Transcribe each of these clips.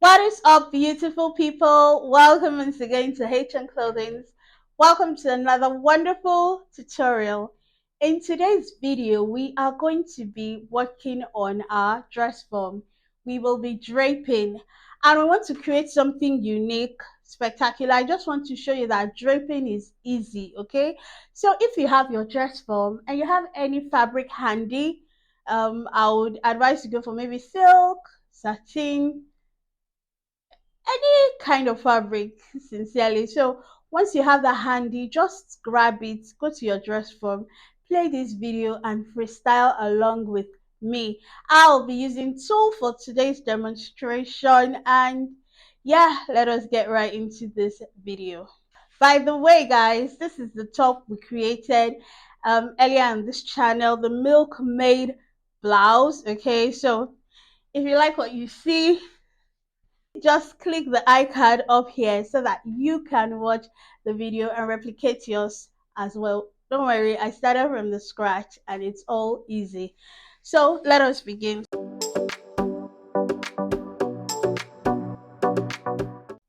What is up, beautiful people? Welcome once again to hellohnclothing. Welcome to another wonderful tutorial. In today's video, we are going to be working on our dress form. We will be draping, and we want to create something unique, spectacular. I just want to show you that draping is easy, okay? So if you have your dress form and you have any fabric handy, I would advise you go for maybe silk, satin, any kind of fabric, sincerely. So once you have that handy, just grab it, go to your dress form, play this video and freestyle along with me. I'll be using TULLE for today's demonstration, and yeah, let us get right into this video. By the way, guys, this is the top we created earlier on this channel, the milkmaid blouse. Okay, so if you like what you see, just click the icon up here so that you can watch the video and replicate yours as well. Don't worry, I started from the scratch and it's all easy. So let us begin.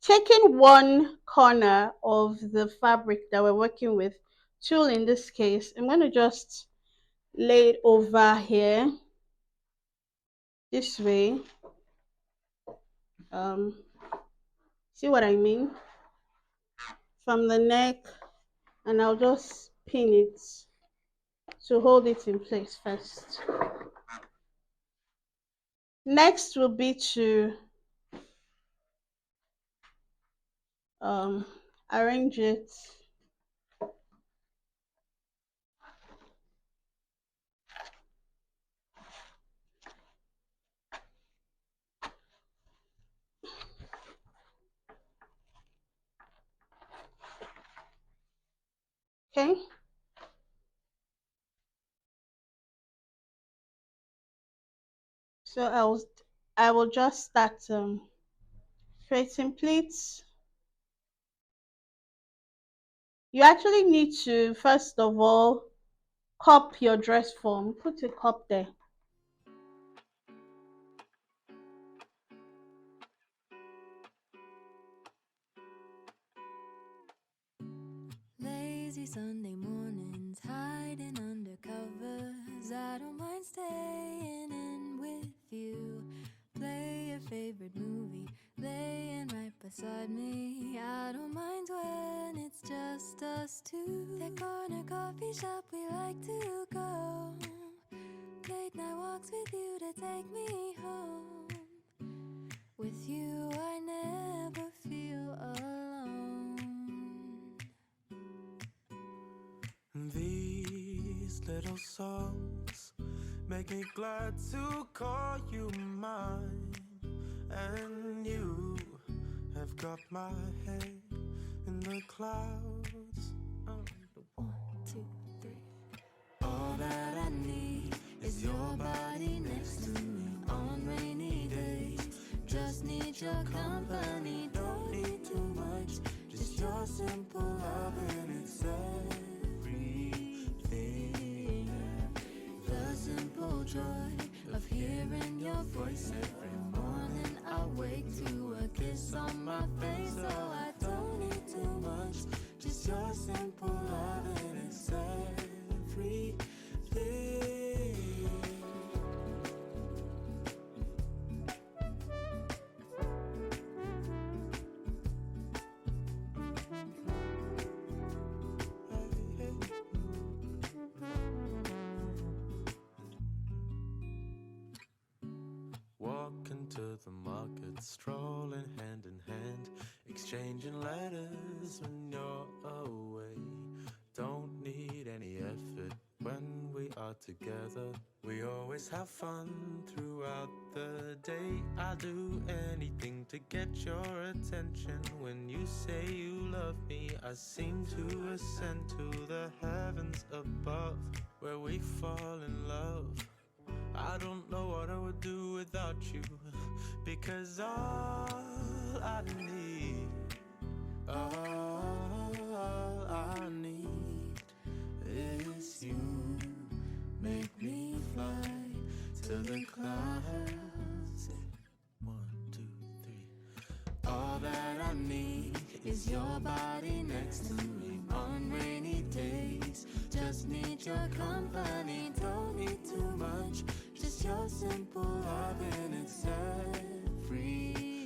Taking one corner of the fabric that we're working with, tulle in this case, I'm going to just lay it over here this way. um See what I mean? From the neck, and I'll just pin it to hold it in place first. Next will be to um, arrange it. Okay. So I will just start creating pleats. You actually need to first of all cup your dress form. Put a cup there. Lazy Sunday mornings, hiding under covers. I don't mind staying in with you. Play your favorite movie, laying right beside me. I don't mind when it's just us two. That corner coffee shop we like to go. Late night walks with you to take me home. With you I never feel alone. These little songs make me glad to call you mine, and you have got my head in the clouds. Oh. 1, 2, 3. All that I need is your body next to me on rainy days. Just need your company, don't need too much, just your simple love and it's everything. The simple joy of hearing your voice every morning. I wake to a kiss on my face, so I don't need too much, just your simple love and it's everything. Walking to the market, strolling hand in hand, exchanging letters when you're away. Don't need any effort when we are together. We always have fun throughout the day. I'll do anything to get your attention. When you say you love me, I seem to ascend to the heavens above, where we fall in love. I don't know what I would do without you, because all I need is you. Make me fly to the clouds. 1, 2, 3. All that I need is your body next to me on rainy days. Just need your company, don't need too much. Just your simple loving, it's everything.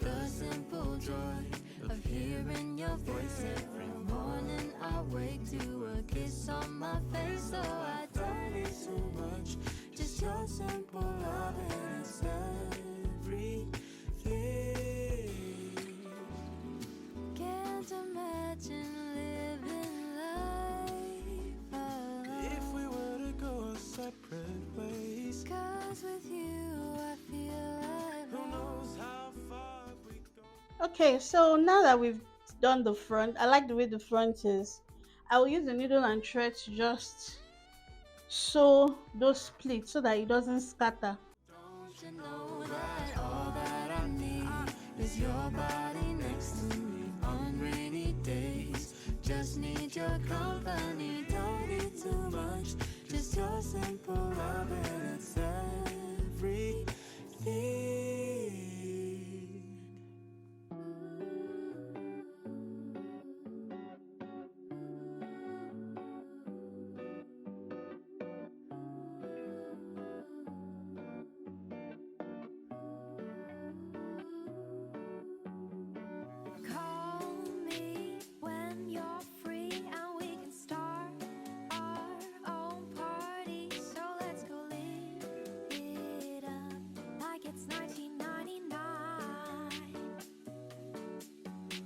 The simple joy of hearing your voice every morning. I wake to a kiss on my face, so I don't need too much. Just your simple loving, it's everything. Can't imagine living life alone. If we were to go our separate ways, 'Cause with you I feel like who knows how far we'd go. Okay, so now that we've done the front, I like the way the front is. I will use the needle and thread to just sew those pleats so that it doesn't scatter. Don't you know that all that I need is your body next to me on rainy days? Just need your company, don't need too much. Just your simple love and it's everything. call me when you're free and we can start our own party. So let's go live it up like it's 1999.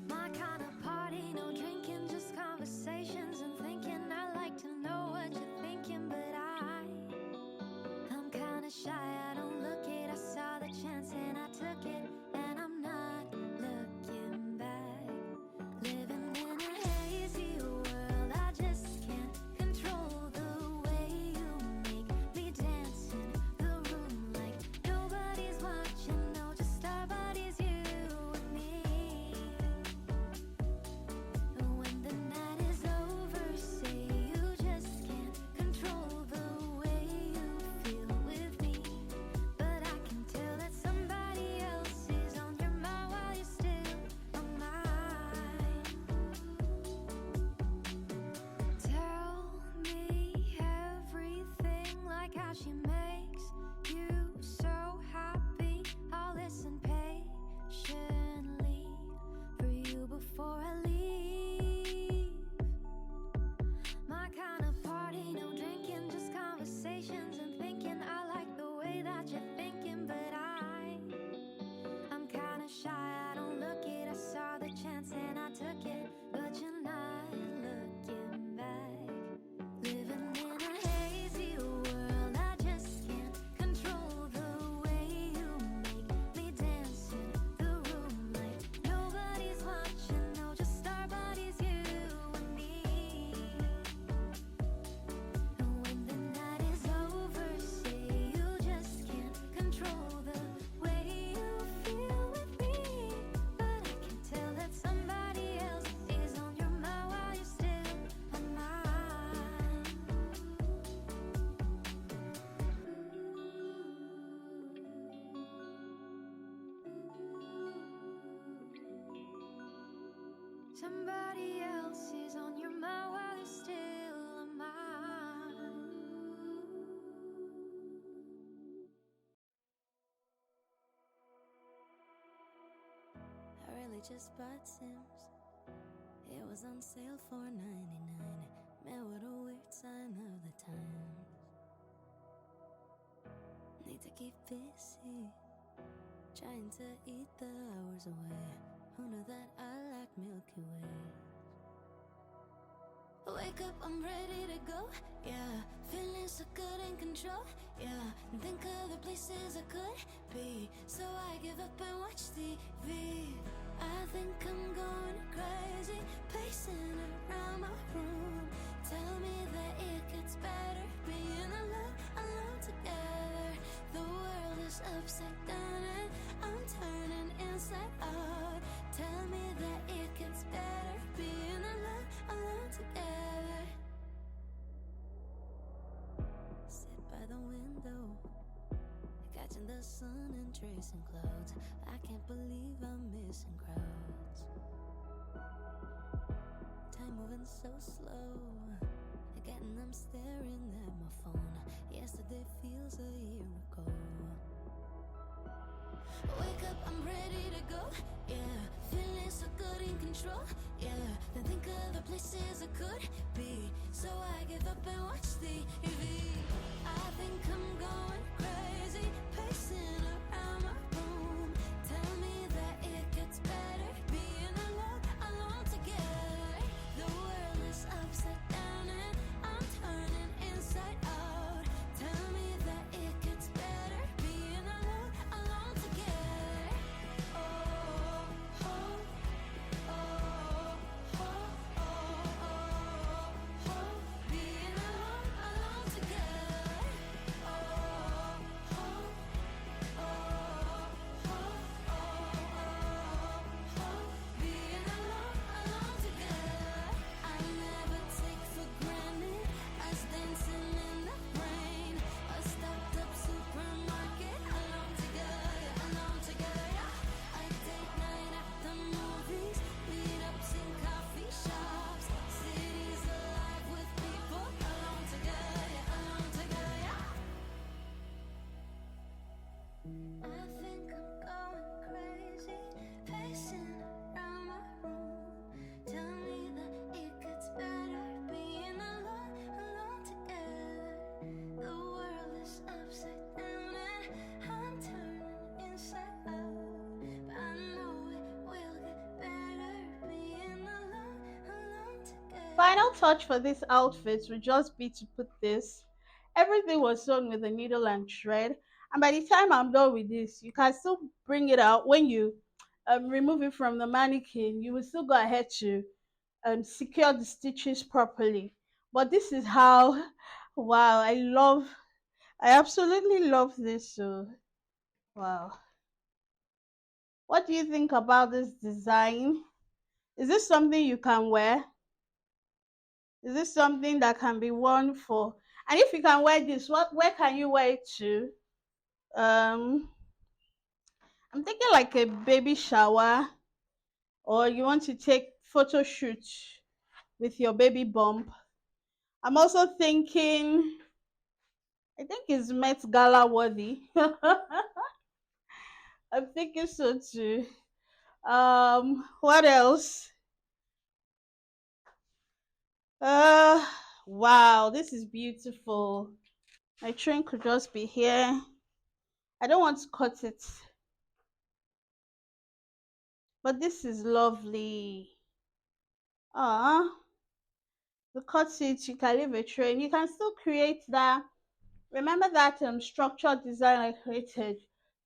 My kind of party, no drinking, just conversations and thinking. I like to know what you're thinking, but I'm kinda shy, I don't look it. I saw the chance and I took it, and I'm not looking back. Living in a hazy world, I just can't control the way you make me dance in the room like nobody's watching. No, just our bodies, you and me. When the night is over, say you just can't control the way you feel with me. But I can tell that somebody else is on your mind while you're still on mine. Tell me everything, like how she makes you so happy. I'll listen patiently for you before I leave. My kind of party, no drinking, just conversations and thinking. I like the way that you're thinking, but I'm kinda shy, I don't look it. I saw the chance and I took it, but you're not looking back. Living in a hazy world, I just can't control the way you make me dance in the room like nobody's watching. No, just our bodies, you and me. When the night is over, say you just can't control the way you feel with me. But I can tell that somebody else is on your mind while you're still on mine. Somebody else is on your mind while you're still on mine. I really just bought Sims. It was on sale for $99. Met with a weird sign of the times. Need to keep busy, trying to eat the hours away. Who knew that I like Milky Way? Wake up, I'm ready to go, yeah. Feeling so good in control, yeah. And think of the places I could be, so I give up and watch TV. I think I'm going crazy, pacing around my room. Tell me that it gets better, being alone together. The world is upside down and I'm turning inside out. Tell me that it gets better, being alone together. Sit by the window, catching the sun and tracing clouds. I can't believe I'm missing crowds. Time moving so slow. Again, I'm staring at my phone. Yesterday feels a year ago. Wake up, I'm ready to go. Yeah, feeling so good in control. Yeah, then think of the places I could be. So I give up and watch TV. I think I'm going crazy, pacing around my room. Tell me that it gets better, being alone together. The world is upside down and I'm turning inside out. Tell me that it gets better, being alone together. Oh, oh, oh, oh, oh, oh, oh, being alone together. Oh, oh, oh, oh, oh, being alone together. I never take for granted us dancing in the rain. A stocked up supermarket, alone together, alone together. Yeah. A date night at the movies, meetups in coffee shops. Cities alive with people, alone together, alone together. Yeah. I think I'm going crazy, pacing around my room. Tell me that it gets better, being alone together. The world is upside down and I'm turning inside out. But I know it will get better, being alone together. Final touch for this outfit would just be to put this. Everything was sewn with a needle and thread. And by the time I'm done with this, you can still bring it out when you remove it from the mannequin. You will still go ahead to secure the stitches properly. But this is how, wow, I absolutely love this. So, wow. What do you think about this design? Is this something you can wear? Is this something that can be worn for? And if you can wear this, where can you wear it to? Um, I'm thinking like a baby shower, or you want to take photo shoot with your baby bump. I'm also thinking, I think it's Met Gala worthy. I'm thinking so too. What else? Uh, wow, this is beautiful. My train could just be here. I don't want to cut it, but this is lovely. Ah, the cut it, you can leave a train. You can still create that. Remember that structured design I created?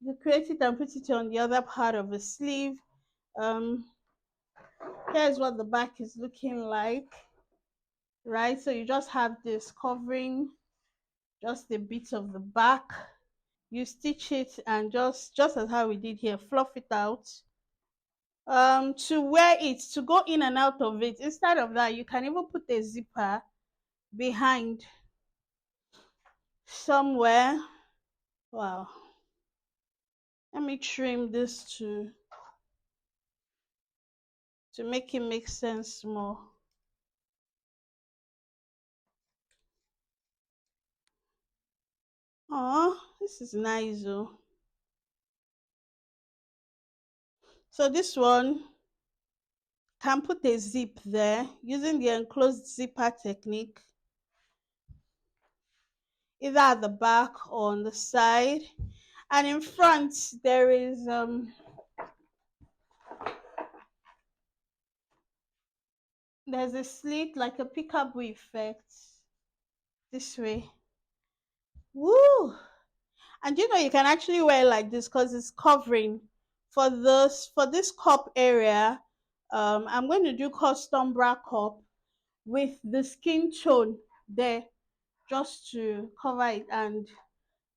You create it and put it on the other part of the sleeve. Um, Here's what the back is looking like, right? So you just have this covering just a bit of the back. You stitch it and just as how we did here, fluff it out. To wear it, to go in and out of it, instead of that, you can even put a zipper behind somewhere. Wow. Let me trim this to make it make sense more. Oh, this is nice oh. So this one can put a zip there using the enclosed zipper technique, either at the back or on the side. And in front there's a slit like a peekaboo effect this way. Woo! And you know you can actually wear it like this because it's covering for this cup area. I'm going to do custom bra cup with the skin tone there just to cover it and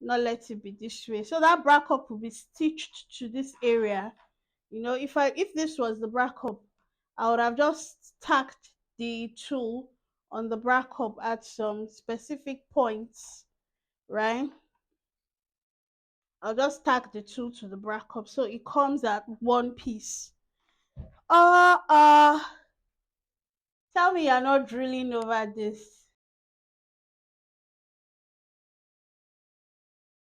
not let it be this way. So that bra cup will be stitched to this area. You know, if this was the bra cup, I would have just tacked the tool on the bra cup at some specific points, right? I'll just tack the two to the bra cup so it comes at one piece. Tell me you're not drilling over this.